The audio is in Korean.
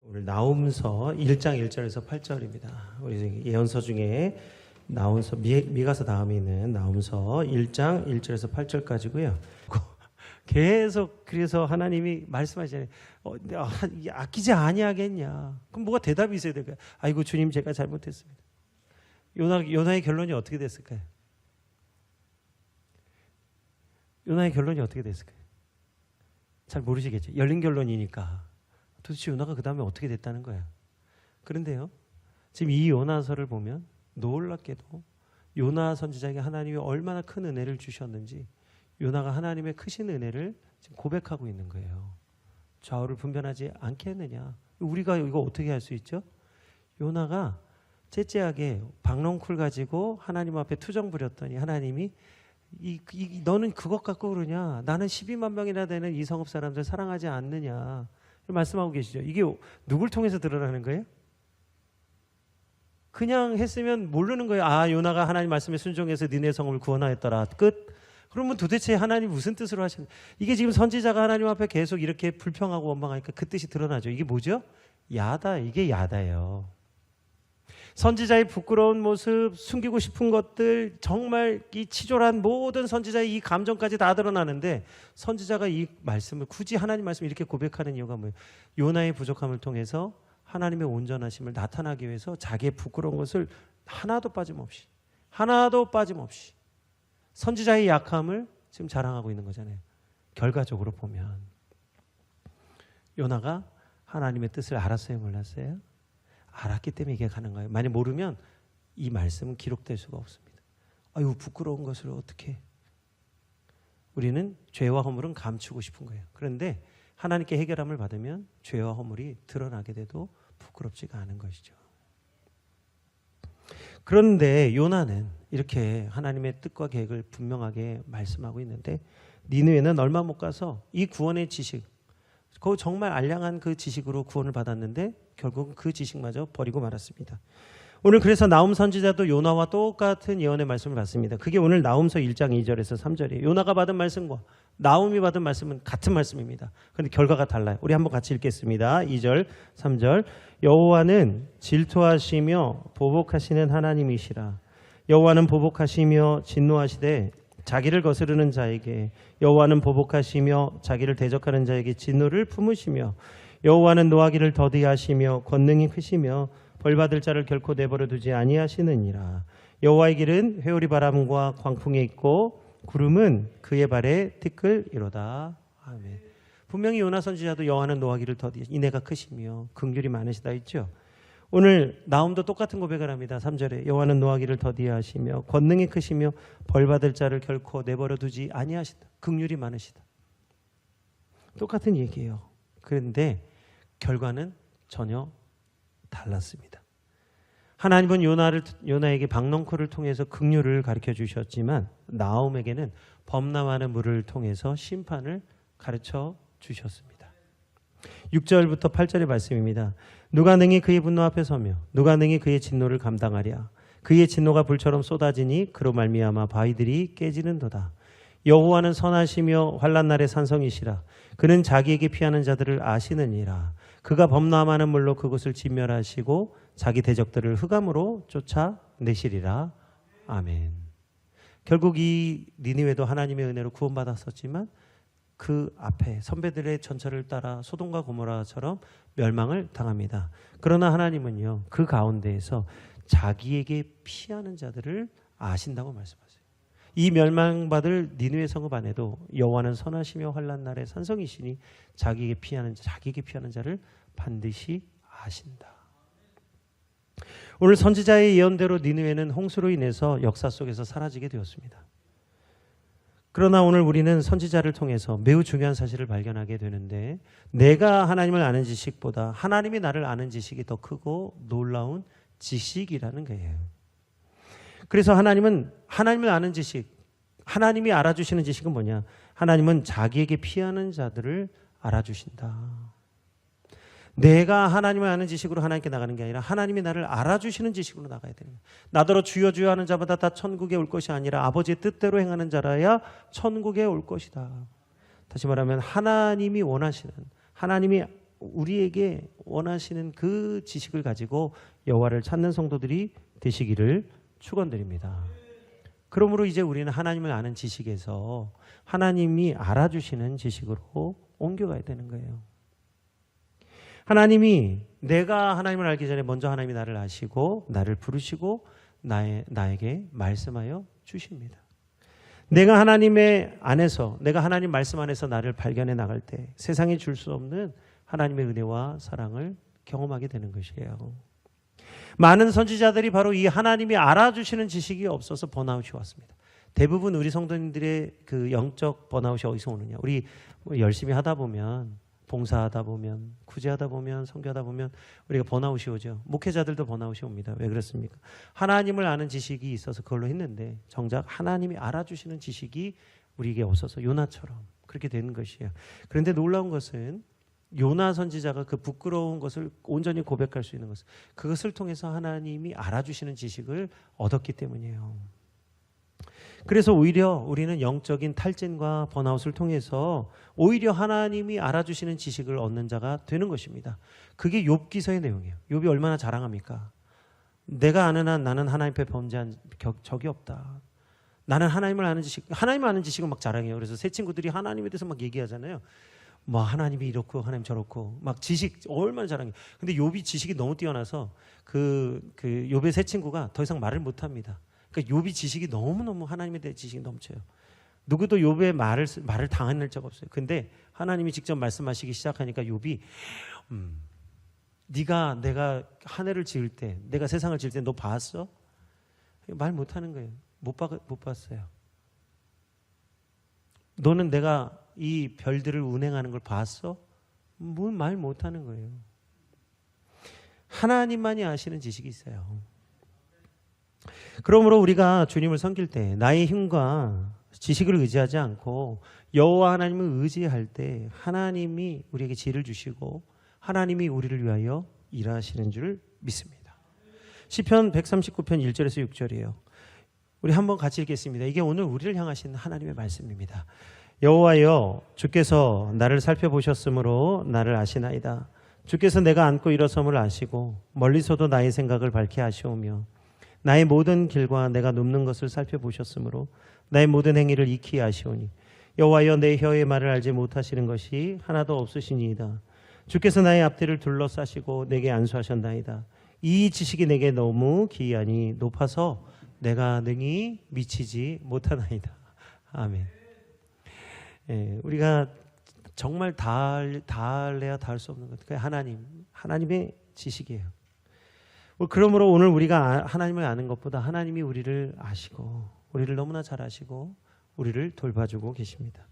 오늘 나홈서 1장 1절에서 8절입니다. 우리 예언서 중에 나홈서 미가서 다음에 있는 나홈서 1장 1절에서 8절까지고요. 계속 그래서 하나님이 말씀하시잖아요. 아끼지 아니하겠냐. 그럼 뭐가 대답이 있어야 될까요? 아이고 주님 제가 잘못했습니다. 요나의 결론이 어떻게 됐을까요? 요나의 결론이 어떻게 됐을까요? 잘 모르시겠죠. 열린 결론이니까. 도대체 요나가 그 다음에 어떻게 됐다는 거야. 그런데요, 지금 이 요나서를 보면 놀랍게도 요나 선지자에게 하나님이 얼마나 큰 은혜를 주셨는지 요나가 하나님의 크신 은혜를 지금 고백하고 있는 거예요. 좌우를 분별하지 않게 했느냐. 우리가 이거 어떻게 할 수 있죠? 요나가 째째하게 박넝쿨 가지고 하나님 앞에 투정 부렸더니 하나님이 너는 그것 갖고 그러냐. 나는 12만 명이나 되는 이 성읍 사람들 사랑하지 않느냐. 말씀하고 계시죠. 이게 누굴 통해서 드러나는 거예요? 그냥 했으면 모르는 거예요. 아, 요나가 하나님 말씀에 순종해서 니네 성읍을 구원하였더라. 끝. 그러면 도대체 하나님 무슨 뜻으로 하시는? 이게 지금 선지자가 하나님 앞에 계속 이렇게 불평하고 원망하니까 그 뜻이 드러나죠. 이게 뭐죠? 야다. 이게 야다예요. 선지자의 부끄러운 모습, 숨기고 싶은 것들, 정말 이 치졸한 모든 선지자의 이 감정까지 다 드러나는데 선지자가 이 말씀을 굳이 하나님 말씀을 이렇게 고백하는 이유가 뭐예요? 요나의 부족함을 통해서 하나님의 온전하심을 나타나기 위해서 자기의 부끄러운 것을 하나도 빠짐없이 선지자의 약함을 지금 자랑하고 있는 거잖아요. 결과적으로 보면 요나가 하나님의 뜻을 알았어요, 몰랐어요? 알았기 때문에 이게 가능해요. 만약 모르면 이 말씀은 기록될 수가 없습니다. 아유, 부끄러운 것을 어떻게? 우리는 죄와 허물은 감추고 싶은 거예요. 그런데 하나님께 해결함을 받으면 죄와 허물이 드러나게 돼도 부끄럽지가 않은 것이죠. 그런데 요나는 이렇게 하나님의 뜻과 계획을 분명하게 말씀하고 있는데 니느웨는 얼마 못 가서 이 구원의 지식, 그 정말 알량한 그 지식으로 구원을 받았는데 결국 그 지식마저 버리고 말았습니다. 오늘 그래서 나홈 선지자도 요나와 똑같은 예언의 말씀을 받습니다. 그게 오늘 나홈서 1장 2절에서 3절이에요. 요나가 받은 말씀과 나홈이 받은 말씀은 같은 말씀입니다. 그런데 결과가 달라요. 우리 한번 같이 읽겠습니다. 2절, 3절. 여호와는 질투하시며 보복하시는 하나님이시라. 여호와는 보복하시며 진노하시되 자기를 거스르는 자에게, 여호와는 보복하시며 자기를 대적하는 자에게 진노를 품으시며, 여호와는 노하기를 더디하시며 권능이 크시며 벌받을 자를 결코 내버려 두지 아니하시느니라. 여호와의 길은 회오리 바람과 광풍에 있고 구름은 그의 발에 티끌이로다. 아멘. 분명히 요나 선지자도 여호와는 노하기를 더디하시며 인애가 크시며 긍휼이 많으시다 있죠. 오늘 나홈도 똑같은 고백을 합니다. 3절에 여호와는 노하기를 더디하시며 권능이 크시며 벌받을 자를 결코 내버려 두지 아니하시다. 긍휼이 많으시다. 똑같은 얘기예요. 그런데 결과는 전혀 달랐습니다. 하나님은 요나에게 박넝쿨을 통해서 긍휼을 가르쳐 주셨지만 나홈에게는 범람하는 물을 통해서 심판을 가르쳐 주셨습니다. 6절부터 8절의 말씀입니다. 누가 능히 그의 분노 앞에 서며 누가 능히 그의 진노를 감당하랴. 그의 진노가 불처럼 쏟아지니 그로 말미암아 바위들이 깨지는도다. 여호와는 선하시며 환난 날의 산성이시라. 그는 자기에게 피하는 자들을 아시느니라. 그가 범람하는 물로 그곳을 진멸하시고 자기 대적들을 흑암으로 쫓아내시리라. 아멘. 결국 이 니느웨도 하나님의 은혜로 구원받았었지만 그 앞에 선배들의 전철을 따라 소돔과 고모라처럼 멸망을 당합니다. 그러나 하나님은요, 그 가운데에서 자기에게 피하는 자들을 아신다고 말씀하세요. 이 멸망받을 니느웨 성읍 안에도 여호와는 선하시며 환난 날의 산성이시니 자기에게 피하는 자를 반드시 아신다. 오늘 선지자의 예언대로 니느웨는 홍수로 인해서 역사 속에서 사라지게 되었습니다. 그러나 오늘 우리는 선지자를 통해서 매우 중요한 사실을 발견하게 되는데 내가 하나님을 아는 지식보다 하나님이 나를 아는 지식이 더 크고 놀라운 지식이라는 거예요. 그래서 하나님은 하나님을 아는 지식, 하나님이 알아주시는 지식은 뭐냐? 하나님은 자기에게 피하는 자들을 알아주신다. 내가 하나님을 아는 지식으로 하나님께 나가는 게 아니라 하나님이 나를 알아주시는 지식으로 나가야 되는 거예요. 나더러 주여 주여 하는 자마다 다 천국에 올 것이 아니라 아버지의 뜻대로 행하는 자라야 천국에 올 것이다. 다시 말하면 하나님이 원하시는, 하나님이 우리에게 원하시는 그 지식을 가지고 여호와를 찾는 성도들이 되시기를 축원드립니다. 그러므로 이제 우리는 하나님을 아는 지식에서 하나님이 알아주시는 지식으로 옮겨가야 되는 거예요. 하나님이 내가 하나님을 알기 전에 먼저 하나님이 나를 아시고 나를 부르시고 나에게 말씀하여 주십니다. 내가 하나님의 안에서 내가 하나님 말씀 안에서 나를 발견해 나갈 때 세상에 줄 수 없는 하나님의 은혜와 사랑을 경험하게 되는 것이에요. 많은 선지자들이 바로 이 하나님이 알아주시는 지식이 없어서 번아웃이 왔습니다. 대부분 우리 성도님들의 그 영적 번아웃이 어디서 오느냐? 우리 열심히 하다 보면, 봉사하다 보면, 구제하다 보면, 선교하다 보면 우리가 번아웃이 오죠. 목회자들도 번아웃이 옵니다. 왜 그렇습니까? 하나님을 아는 지식이 있어서 그걸로 했는데 정작 하나님이 알아주시는 지식이 우리에게 없어서 요나처럼 그렇게 되는 것이에요. 그런데 놀라운 것은 요나 선지자가 그 부끄러운 것을 온전히 고백할 수 있는 것은 그것을 통해서 하나님이 알아주시는 지식을 얻었기 때문이에요. 그래서 오히려 우리는 영적인 탈진과 번아웃을 통해서 오히려 하나님이 알아주시는 지식을 얻는 자가 되는 것입니다. 그게 욥기서의 내용이에요. 욥이 얼마나 자랑합니까? 내가 아는 한 나는 하나님 앞에 범죄한 적이 없다. 나는 하나님을 아는 지식, 하나님을 아는 지식은 막 자랑해요. 그래서 새 친구들이 하나님에 대해서 막 얘기하잖아요. 뭐 하나님이 이렇고 하나님 저렇고 막 지식 얼마나 자랑해. 근데 욥이 지식이 너무 뛰어나서 그 욥의 새 친구가 더 이상 말을 못 합니다. 그러니까 욥이 지식이 너무너무 하나님에 대해 지식이 넘쳐요. 누구도 욥의 말을 당할 적 없어요. 근데 하나님이 직접 말씀하시기 시작하니까 욥이 내가 하늘을 지을 때, 내가 세상을 지을 때 너 봤어? 말 못 하는 거예요. 못 봤어요. 너는 내가 이 별들을 운행하는 걸 봤어? 뭘 말 못 하는 거예요. 하나님만이 아시는 지식이 있어요. 그러므로 우리가 주님을 섬길 때 나의 힘과 지식을 의지하지 않고 여호와 하나님을 의지할 때 하나님이 우리에게 지혜를 주시고 하나님이 우리를 위하여 일하시는 줄 믿습니다. 시편 139편 1절에서 6절이에요. 우리 한번 같이 읽겠습니다. 이게 오늘 우리를 향하신 하나님의 말씀입니다. 여호와여, 주께서 나를 살펴보셨으므로 나를 아시나이다. 주께서 내가 앉고 일어섬을 아시고 멀리서도 나의 생각을 밝게 아시오며 나의 모든 길과 내가 눕는 것을 살펴보셨으므로 나의 모든 행위를 익히 아시오니 여호와여, 내 혀의 말을 알지 못하시는 것이 하나도 없으시니이다. 주께서 나의 앞뒤를 둘러싸시고 내게 안수하셨나이다. 이 지식이 내게 너무 기이하니 높아서 내가 능히 미치지 못하나이다. 아멘. 우리가 정말 닿을래야 닿을 수 없는 것. 그게 하나님의 지식이에요. 그러므로 오늘 우리가 하나님을 아는 것보다 하나님이 우리를 아시고 우리를 너무나 잘 아시고 우리를 돌봐주고 계십니다.